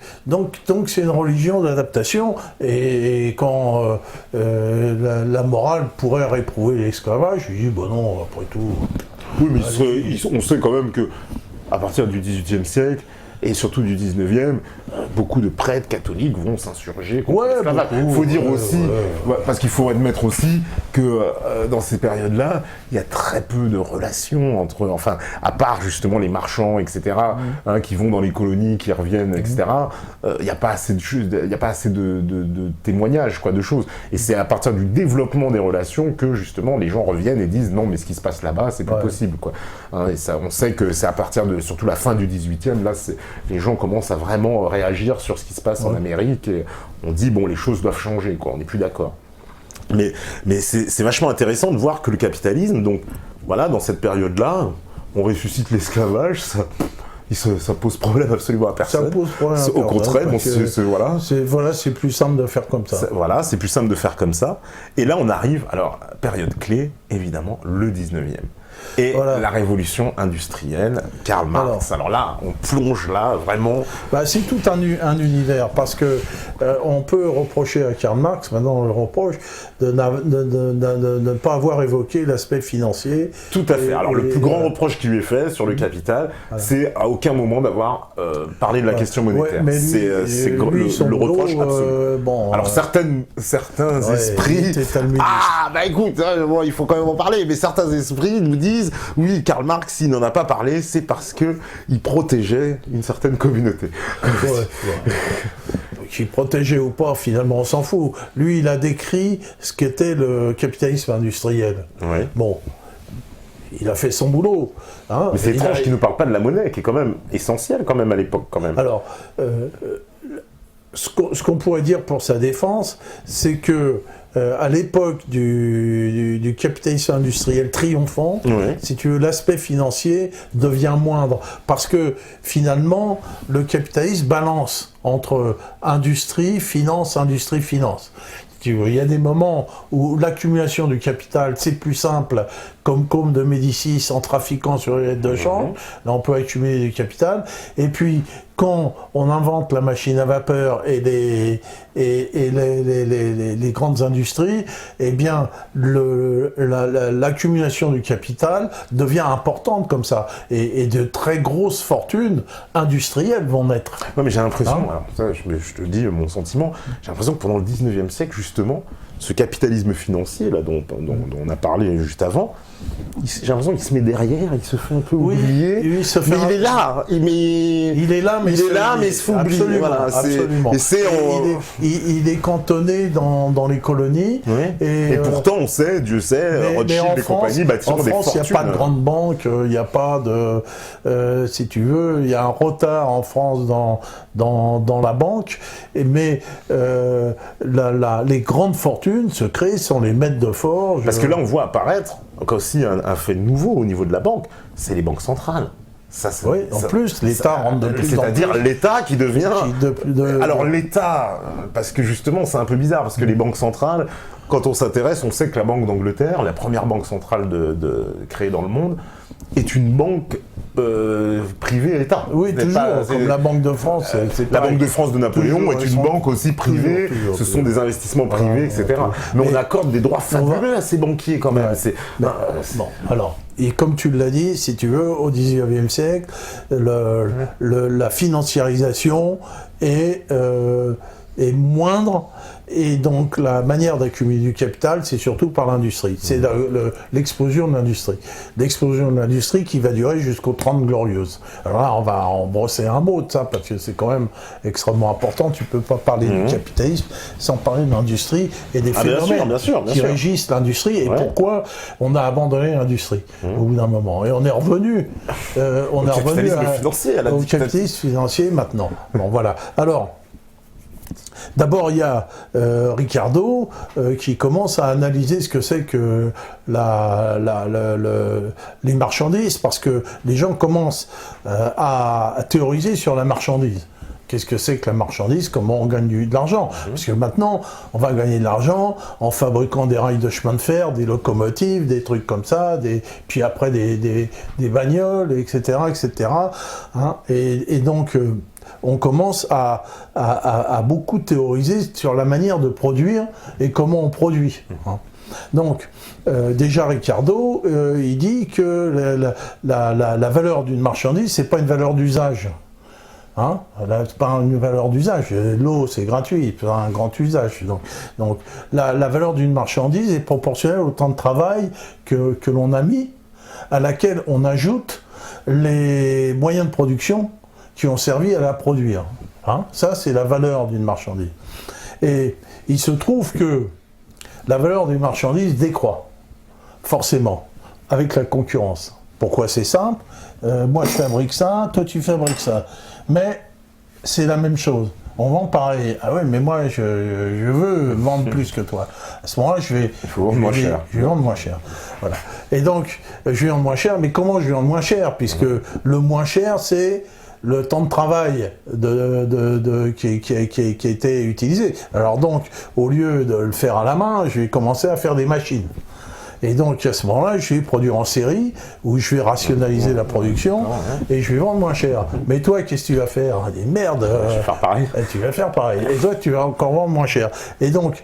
c'est une religion d'adaptation, et quand la morale pourrait réprouver l'esclavage, je dis, bon non, après tout... Oui, mais on sait quand même que à partir du XVIIIe siècle, et surtout du 19e, beaucoup de prêtres catholiques vont s'insurger contre l'esclavage. Il faut dire aussi, parce qu'il faut admettre aussi que dans ces périodes-là, il y a très peu de relations entre, enfin, à part justement les marchands, etc., qui vont dans les colonies, qui reviennent, etc., il n'y a pas assez de choses, il n'y a pas assez de témoignages, quoi, de choses. Et c'est à partir du développement des relations que justement les gens reviennent et disent non, mais ce qui se passe là-bas, c'est plus possible, quoi. Et ça, on sait que c'est à partir de surtout la fin du 18e, là, les gens commencent à vraiment réagir sur ce qui se passe en Amérique, et on dit bon, les choses doivent changer, quoi, on n'est plus d'accord. Mais c'est vachement intéressant de voir que le capitalisme, donc voilà, dans cette période-là, on ressuscite l'esclavage, ça pose problème absolument à personne. Ça pose problème à au contraire, c'est plus simple de faire comme ça. Voilà, c'est plus simple de faire comme ça. Et là, on arrive, alors, période clé, évidemment, le 19e. Et la révolution industrielle, Karl Marx. Alors là, on plonge là, vraiment... c'est tout un univers, parce que on peut reprocher à Karl Marx, maintenant on le reproche, de ne pas avoir évoqué l'aspect financier. Tout à fait. Alors le plus grand reproche qui lui est fait sur le capital, c'est à aucun moment d'avoir parlé de la question monétaire. C'est le reproche absolu. Alors certains esprits... écoute, il faut quand même en parler, mais certains esprits nous disent, oui, Karl Marx, s'il n'en a pas parlé, c'est parce qu'il protégeait une certaine communauté. Qu'il protégeait ou pas, finalement, on s'en fout. Lui, il a décrit ce qu'était le capitalisme industriel. Ouais. Bon, il a fait son boulot. Hein, mais c'est étrange qu'il ne nous parle pas de la monnaie, qui est quand même essentielle quand même à l'époque. Quand même. Alors, ce qu'on pourrait dire pour sa défense, c'est que à l'époque du capitalisme industriel triomphant, si tu veux, l'aspect financier devient moindre, parce que finalement, le capitalisme balance entre industrie, finance. Il y a des moments où l'accumulation du capital, c'est plus simple, comme Côme de Médicis en trafiquant sur les lettres de change, là on peut accumuler du capital, et puis quand on invente la machine à vapeur et les grandes industries, eh bien l'accumulation du capital devient importante comme ça, et de très grosses fortunes industrielles vont naître. Oui, mais j'ai l'impression, alors ça, je te dis mon sentiment, j'ai l'impression que pendant le 19e siècle, justement, ce capitalisme financier là dont on a parlé juste avant, j'ai l'impression qu'il se met derrière, il se fait un peu oublier. Mais il est là, mais il se fait oublier. Voilà, absolument. Il est cantonné dans les colonies. Oui. Et pourtant, on sait, Dieu sait, Rothschild et compagnie bâtiront des fortunes. En France, il n'y a pas de grande banque, il n'y a pas de... si tu veux, il y a un retard en France dans la banque, mais les grandes fortunes se créent sans les maîtres de forge. Parce que là, on voit apparaître aussi un fait nouveau au niveau de la banque, c'est les banques centrales. Plus, l'État rentre de plus en plus. C'est-à-dire l'État qui devient... Alors l'État, parce que justement, c'est un peu bizarre, parce que les banques centrales, quand on s'intéresse, on sait que la Banque d'Angleterre, la première banque centrale créée dans le monde, est une banque privée État. Oui, toujours, comme la Banque de France. La Banque de France de Napoléon est une banque aussi privée, ce sont des investissements privés, etc. Mais on accorde des droits fabuleux à ces banquiers quand même. Alors, et comme tu l'as dit, si tu veux, au XIXe siècle, la financiarisation est moindre, et donc la manière d'accumuler du capital, c'est surtout par l'industrie. C'est l'explosion de l'industrie. L'explosion de l'industrie qui va durer jusqu'aux 30 Glorieuses. Alors là, on va en brosser un mot de ça, parce que c'est quand même extrêmement important. Tu peux pas parler du capitalisme sans parler de l'industrie et des phénomènes bien sûr. Régissent l'industrie, et pourquoi on a abandonné l'industrie au bout d'un moment. Et on est revenu, au capitalisme financier maintenant. Bon, voilà. Alors, d'abord, il y a Ricardo qui commence à analyser ce que c'est que les marchandises, parce que les gens commencent à théoriser sur la marchandise. Qu'est-ce que c'est que la marchandise? Comment on gagne de l'argent? Parce que maintenant, on va gagner de l'argent en fabriquant des rails de chemin de fer, des locomotives, des trucs comme ça, puis après des bagnoles, etc., etc. Hein, et donc... on commence à beaucoup théoriser sur la manière de produire et comment on produit. Donc, déjà Ricardo, il dit que la valeur d'une marchandise, c'est pas une valeur d'usage. C'est pas une valeur d'usage. L'eau, c'est gratuit, c'est un grand usage. Donc la valeur d'une marchandise est proportionnelle au temps de travail que l'on a mis, à laquelle on ajoute les moyens de production qui ont servi à la produire. Ça, c'est la valeur d'une marchandise. Et il se trouve que la valeur d'une marchandise décroît, forcément, avec la concurrence. Pourquoi? C'est simple. Moi, je fabrique ça, toi, tu fabriques ça. Mais c'est la même chose. On vend pareil. Ah ouais, mais moi, je veux vendre plus que toi. À ce moment-là, je vais vendre moins cher. Voilà. Et donc, je vais vendre moins cher, mais comment je vais vendre moins cher? Puisque le moins cher, c'est le temps de travail qui a été utilisé. Alors donc, au lieu de le faire à la main, je vais commencer à faire des machines. Et donc, à ce moment-là, je vais produire en série, où je vais rationaliser la production, et je vais vendre moins cher. Mais toi, qu'est-ce que tu vas faire? Des merdes. Je vais faire pareil. Tu vas faire pareil. Et toi, tu vas encore vendre moins cher. Et donc,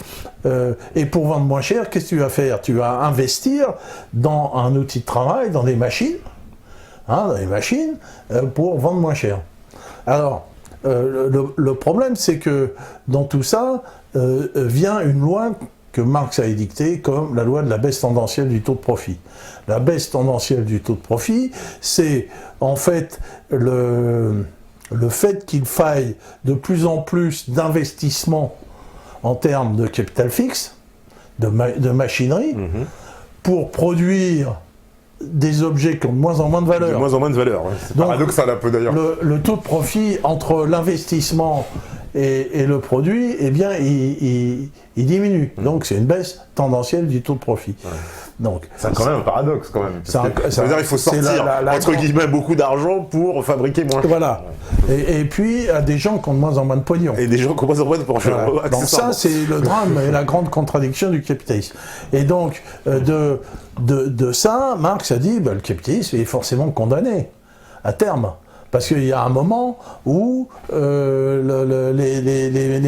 et pour vendre moins cher, qu'est-ce que tu vas faire? Tu vas investir dans un outil de travail, dans des machines, pour vendre moins cher. Alors, le problème, c'est que dans tout ça, vient une loi que Marx a édictée comme la loi de la baisse tendancielle du taux de profit. La baisse tendancielle du taux de profit, c'est en fait le fait qu'il faille de plus en plus d'investissements en termes de capital fixe, de machinerie, pour produire des objets qui ont de moins en moins de valeur. De moins en moins de valeur, ouais. C'est paradoxal un peu d'ailleurs. Le taux de profit entre l'investissement et le produit, eh bien, il diminue. Donc c'est une baisse tendancielle du taux de profit. Ouais. Donc, c'est quand même un paradoxe quand même. Ça veut dire qu'il faut sortir, entre guillemets, beaucoup d'argent pour fabriquer moins cher. Voilà. Et puis, à des gens qui ont de moins en moins de pognon. Et des gens qui ont de moins en moins de pognon. Voilà. Donc ça, c'est le drame et la grande contradiction du capitalisme. Et donc, de ça, Marx a dit, le capitalisme est forcément condamné, à terme. Parce qu'il y a un moment où les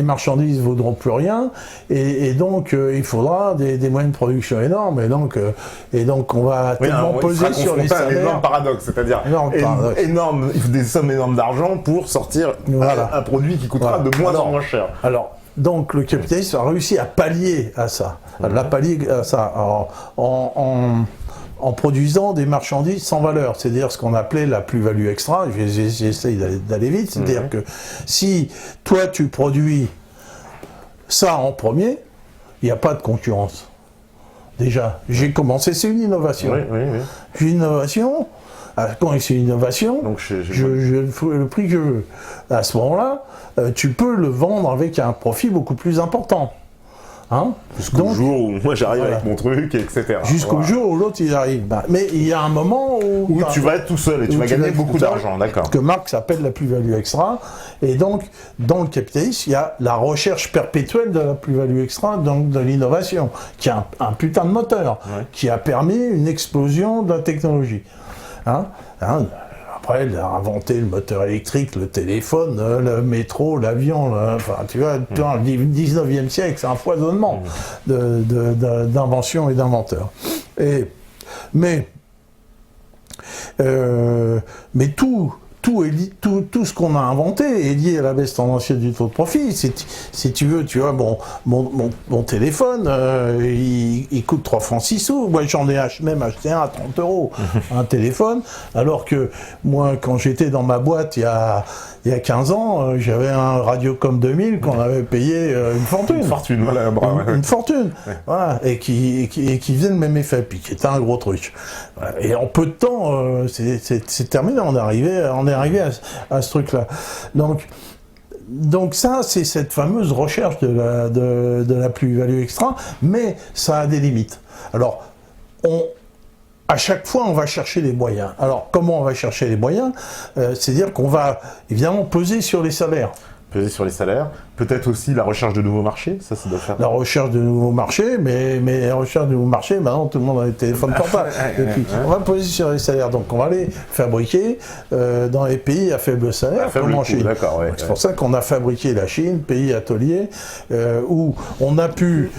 marchandises ne vaudront plus rien, et donc il faudra des moyens de production énormes, et donc on va tellement peser sur les salaires. C'est un énorme paradoxe, c'est-à-dire des sommes énormes d'argent pour sortir un produit qui coûtera de moins en moins cher. Alors, Donc le capitalisme a réussi à pallier à ça, en produisant des marchandises sans valeur, c'est-à-dire ce qu'on appelait la plus-value extra. J'essaye d'aller vite, c'est-à-dire que si toi tu produis ça en premier, il n'y a pas de concurrence. Déjà, j'ai commencé, c'est une innovation. J'ai une innovation. Quand c'est une innovation, donc le prix que je veux. À ce moment-là, tu peux le vendre avec un profit beaucoup plus important. Hein? Jusqu'au jour où moi j'arrive avec mon truc, etc. Jusqu'au jour où l'autre il arrive. Mais il y a un moment où tu vas être tout seul et tu vas gagner beaucoup d'argent, d'accord. Que Marx appelle la plus-value extra. Et donc, dans le capitalisme, il y a la recherche perpétuelle de la plus-value extra, donc de l'innovation, qui est un putain de moteur, qui a permis une explosion de la technologie. Après, il a inventé le moteur électrique, le téléphone, le métro, l'avion, enfin, tu vois, le 19e siècle, c'est un foisonnement d'inventions et d'inventeurs. Mais tout ce qu'on a inventé est lié à la baisse tendancielle du taux de profit. Si tu veux, tu vois, mon téléphone, il coûte 3 francs 6 sous. Moi, j'en ai même acheté un à 30 €, un téléphone. Alors que moi, quand j'étais dans ma boîte il y a 15 ans, j'avais un Radiocom 2000 qu'on avait payé une fortune. Une fortune, voilà, bravo. Une fortune, voilà, et qui faisait le même effet, puis qui était un gros truc. Et en peu de temps, c'est terminé, on est arrivé à ce truc-là. Donc ça, c'est cette fameuse recherche de la plus-value extra, mais ça a des limites. Alors, à chaque fois, on va chercher les moyens. Alors, comment on va chercher les moyens ? C'est-à-dire qu'on va, évidemment, peser sur les salaires. Peser sur les salaires, peut-être aussi la recherche de nouveaux marchés, ça doit faire... La recherche de nouveaux marchés, mais la recherche de nouveaux marchés, maintenant tout le monde a des téléphones portables. Et puis, on va peser sur les salaires, donc on va les fabriquer dans les pays à faible salaire, comme en Chine. C'est pour ça qu'on a fabriqué la Chine, pays atelier, où on a pu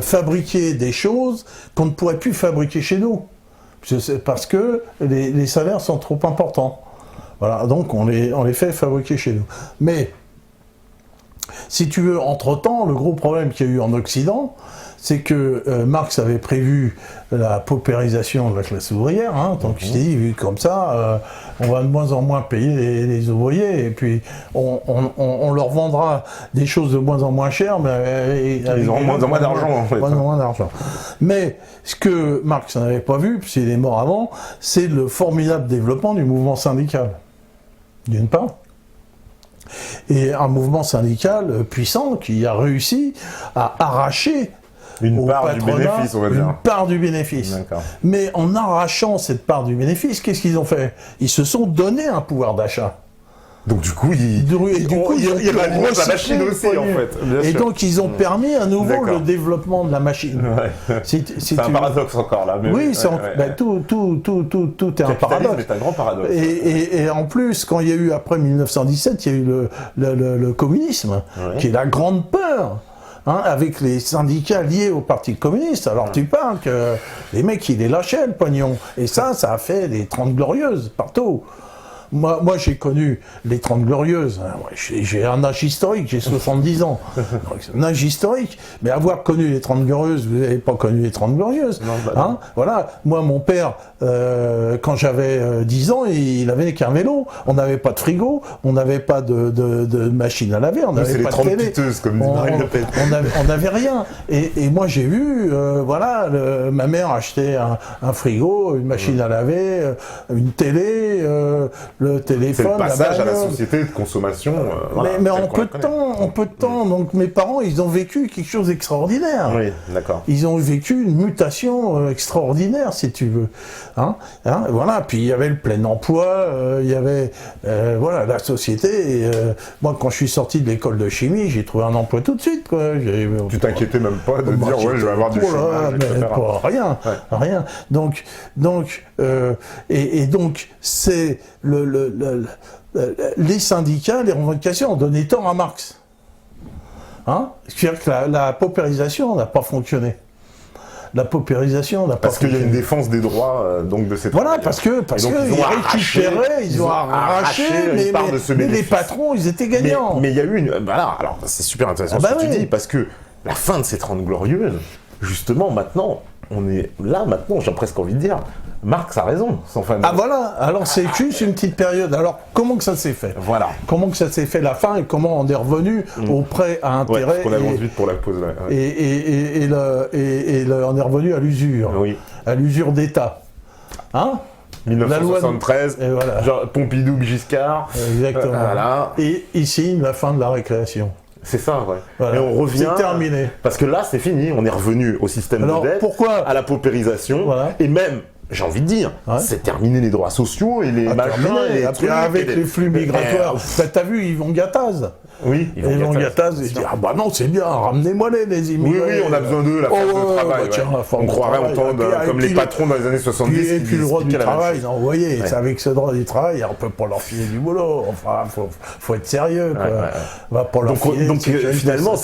fabriquer des choses qu'on ne pourrait plus fabriquer chez nous. Parce que les salaires sont trop importants. Voilà, donc on les fait fabriquer chez nous. Mais si tu veux, entre-temps, le gros problème qu'il y a eu en Occident, c'est que Marx avait prévu la paupérisation de la classe ouvrière, donc il s'est dit, vu comme ça, on va de moins en moins payer les ouvriers, et puis on leur vendra des choses de moins en moins chères, mais ils auront moins en moins d'argent, en fait. Moins en moins d'argent. Mais ce que Marx n'avait pas vu, puisqu'il est mort avant, c'est le formidable développement du mouvement syndical, d'une part. Et un mouvement syndical puissant qui a réussi à arracher une part du bénéfice, on va dire. Une part du bénéfice. Mais en arrachant cette part du bénéfice, qu'est-ce qu'ils ont fait ? Ils se sont donné un pouvoir d'achat. Donc du coup, ils alimentent la machine aussi, en fait. Et donc, ils ont permis à nouveau le développement de la machine. C'est un paradoxe encore, là. Mais oui, tout est un paradoxe. C'est un grand paradoxe. Et en plus, quand il y a eu, après 1917, il y a eu le communisme, qui est la grande peur. Avec les syndicats liés au Parti communiste. Alors tu parles que les mecs, ils les lâchaient, le pognon. Et ça a fait les 30 glorieuses, partout. Moi, j'ai connu les 30 glorieuses. J'ai un âge historique, j'ai 70 ans. Un âge historique. Mais avoir connu les 30 glorieuses, vous n'avez pas connu les 30 glorieuses. Non, voilà. Moi, mon père, quand j'avais 10 ans, il avait qu'un vélo. On n'avait pas de frigo, on n'avait pas de machine à laver, on n'avait pas de télé. Piteuses, comme dit Marine Le Pen. On n'avait rien. Et moi, j'ai vu, ma mère achetait un frigo, une machine à laver, une télé, le téléphone, c'est le passage à la société de consommation. Mais en peu de temps, donc mes parents, ils ont vécu quelque chose d'extraordinaire. Oui, d'accord. Ils ont vécu une mutation extraordinaire, si tu veux. Voilà. Puis il y avait le plein emploi, il y avait la société. Et, moi, quand je suis sorti de l'école de chimie, j'ai trouvé un emploi tout de suite. Tu t'inquiétais même pas de dire je vais avoir du chômage, etc. Rien. Donc, c'est les syndicats, les revendications ont donné tort à Marx. C'est-à-dire que la paupérisation n'a pas fonctionné. la paupérisation. Parce qu'il y a une défense des droits donc de ces Voilà, parce que ils ont arraché, mais les patrons, ils étaient gagnants. Mais il y a eu une... Voilà, alors c'est super intéressant ce que tu dis, parce que la fin de ces 30 Glorieuses, justement, maintenant, on est là, maintenant, j'ai presque envie de dire, Marx a raison, sans fin de... Ah voilà, alors c'est juste une petite période. Alors, comment que ça s'est fait? Voilà. Comment que ça s'est fait la fin et comment on est revenu au prêt à intérêt on avance vite pour la pause, là. On est revenu à l'usure. Oui. À l'usure d'État. Hein? 1973, voilà. Genre Pompidou, Giscard. Exactement. Voilà. Et ici, la fin de la récréation. C'est ça, ouais. Voilà. Et on revient... C'est terminé. Parce que là, c'est fini, on est revenu au système de dette, à la paupérisation, et même... J'ai envie de dire, c'est terminé les droits sociaux et les machins. Et les trucs, avec les flux migratoires. T'as vu Yvon Gattaz? Oui, Yvon Gattaz, il dit, ah bah non, c'est bien, ramenez-moi les immigrés. Oui, on a besoin d'eux, la force de travail. On croirait entendre comme les patrons dans les années 70. Et puis le droit du travail, vous voyez, c'est avec ce droit du travail, on peut pas leur filer du boulot. Enfin, faut être sérieux, quoi. Donc finalement,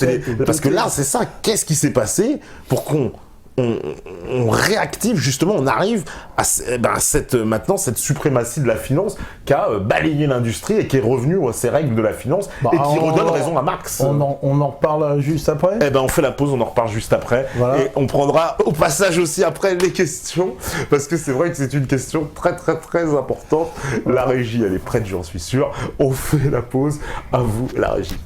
parce que là, c'est ça, qu'est-ce qui s'est passé pour qu'on réactive, justement, on arrive à maintenant cette suprématie de la finance qui a balayé l'industrie et qui est revenue à ces règles de la finance et qui redonne raison à Marx. On en reparle juste après. On fait la pause, on en reparle juste après. Voilà. Et on prendra au passage aussi après les questions, parce que c'est vrai que c'est une question très très très importante. La régie, elle est prête, j'en suis sûr. On fait la pause. À vous, la régie.